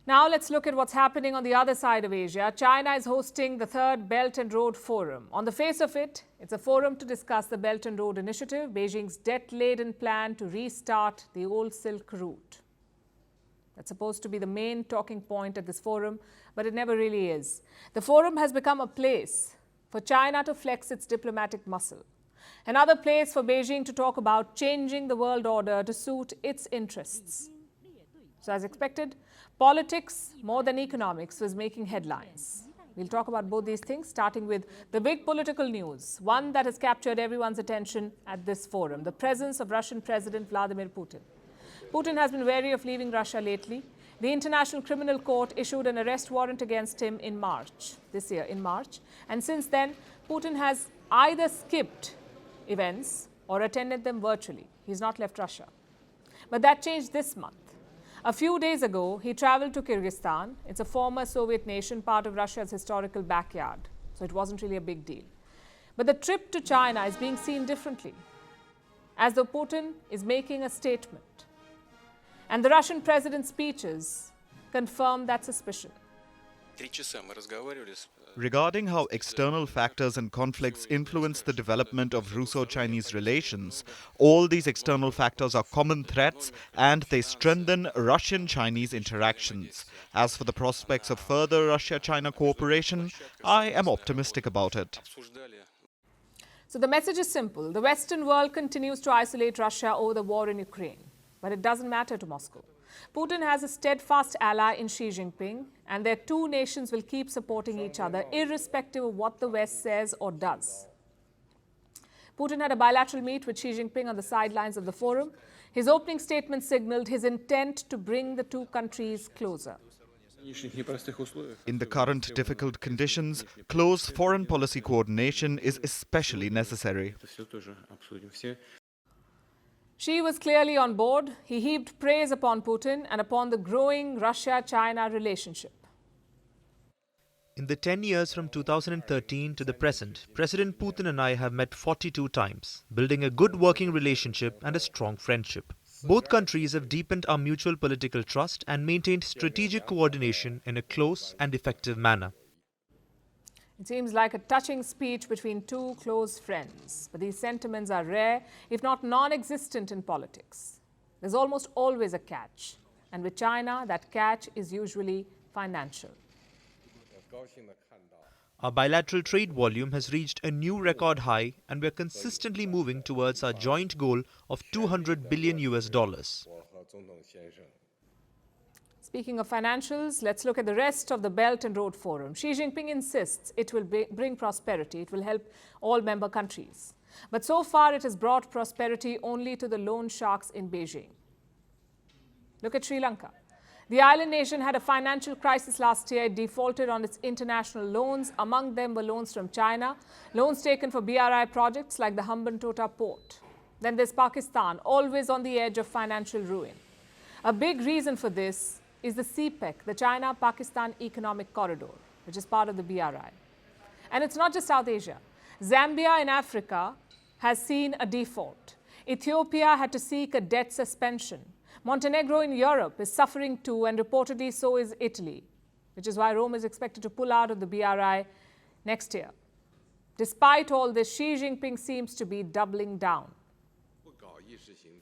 Now let's look at what's happening on the other side of Asia. China is hosting the third Belt and Road Forum. On the face of it, it's a forum to discuss the Belt and Road Initiative, Beijing's debt-laden plan to restart the old Silk Route. That's supposed to be the main talking point at this forum, but it never really is. The forum has become a place for China to flex its diplomatic muscle. Another place for Beijing to talk about changing the world order to suit its interests. So as expected, politics more than economics was making headlines. We'll talk about both these things, starting with the big political news, one that has captured everyone's attention at this forum, the presence of Russian President Vladimir Putin. Putin has been wary of leaving Russia lately. The International Criminal Court issued an arrest warrant against him in March, this year, in March. And since then, Putin has either skipped events or attended them virtually. He's not left Russia. But that changed this month. A few days ago, he traveled to Kyrgyzstan. It's a former Soviet nation, part of Russia's historical backyard. So it wasn't really a big deal. But the trip to China is being seen differently, as though Putin is making a statement. And the Russian president's speeches confirm that suspicion. Regarding how external factors and conflicts influence the development of Russo-Chinese relations, all these external factors are common threats and they strengthen Russian-Chinese interactions. As for the prospects of further Russia-China cooperation, I am optimistic about it. So the message is simple. The Western world continues to isolate Russia over the war in Ukraine. But it doesn't matter to Moscow. Putin has a steadfast ally in Xi Jinping, and their two nations will keep supporting each other, irrespective of what the West says or does. Putin had a bilateral meet with Xi Jinping on the sidelines of the forum. His opening statement signaled his intent to bring the two countries closer. In the current difficult conditions, close foreign policy coordination is especially necessary. Xi was clearly on board. He heaped praise upon Putin and upon the growing Russia-China relationship. In the 10 years from 2013 to the present, President Putin and I have met 42 times, building a good working relationship and a strong friendship. Both countries have deepened our mutual political trust and maintained strategic coordination in a close and effective manner. It seems like a touching speech between two close friends, but these sentiments are rare, if not non-existent in politics. There's almost always a catch, and with China, that catch is usually financial. Our bilateral trade volume has reached a new record high, and we're consistently moving towards our joint goal of $200 billion. Speaking of financials, let's look at the rest of the Belt and Road Forum. Xi Jinping insists it will bring prosperity. It will help all member countries. But so far, it has brought prosperity only to the loan sharks in Beijing. Look at Sri Lanka. The island nation had a financial crisis last year. It defaulted on its international loans. Among them were loans from China, loans taken for BRI projects like the Hambantota port. Then there's Pakistan, always on the edge of financial ruin. A big reason for this is the CPEC, the China-Pakistan Economic Corridor, which is part of the BRI. And it's not just South Asia. Zambia in Africa has seen a default. Ethiopia had to seek a debt suspension. Montenegro in Europe is suffering too, and reportedly so is Italy, which is why Rome is expected to pull out of the BRI next year. Despite all this, Xi Jinping seems to be doubling down.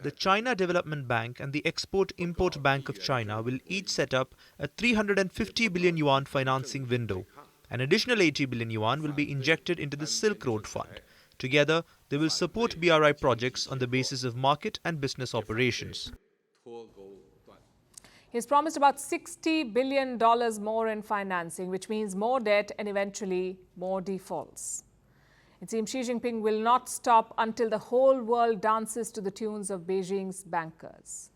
The China Development Bank and the Export-Import Bank of China will each set up a 350 billion yuan financing window. An additional 80 billion yuan will be injected into the Silk Road Fund. Together, they will support BRI projects on the basis of market and business operations. He's promised about $60 billion more in financing, which means more debt and eventually more defaults. It seems Xi Jinping will not stop until the whole world dances to the tunes of Beijing's bankers.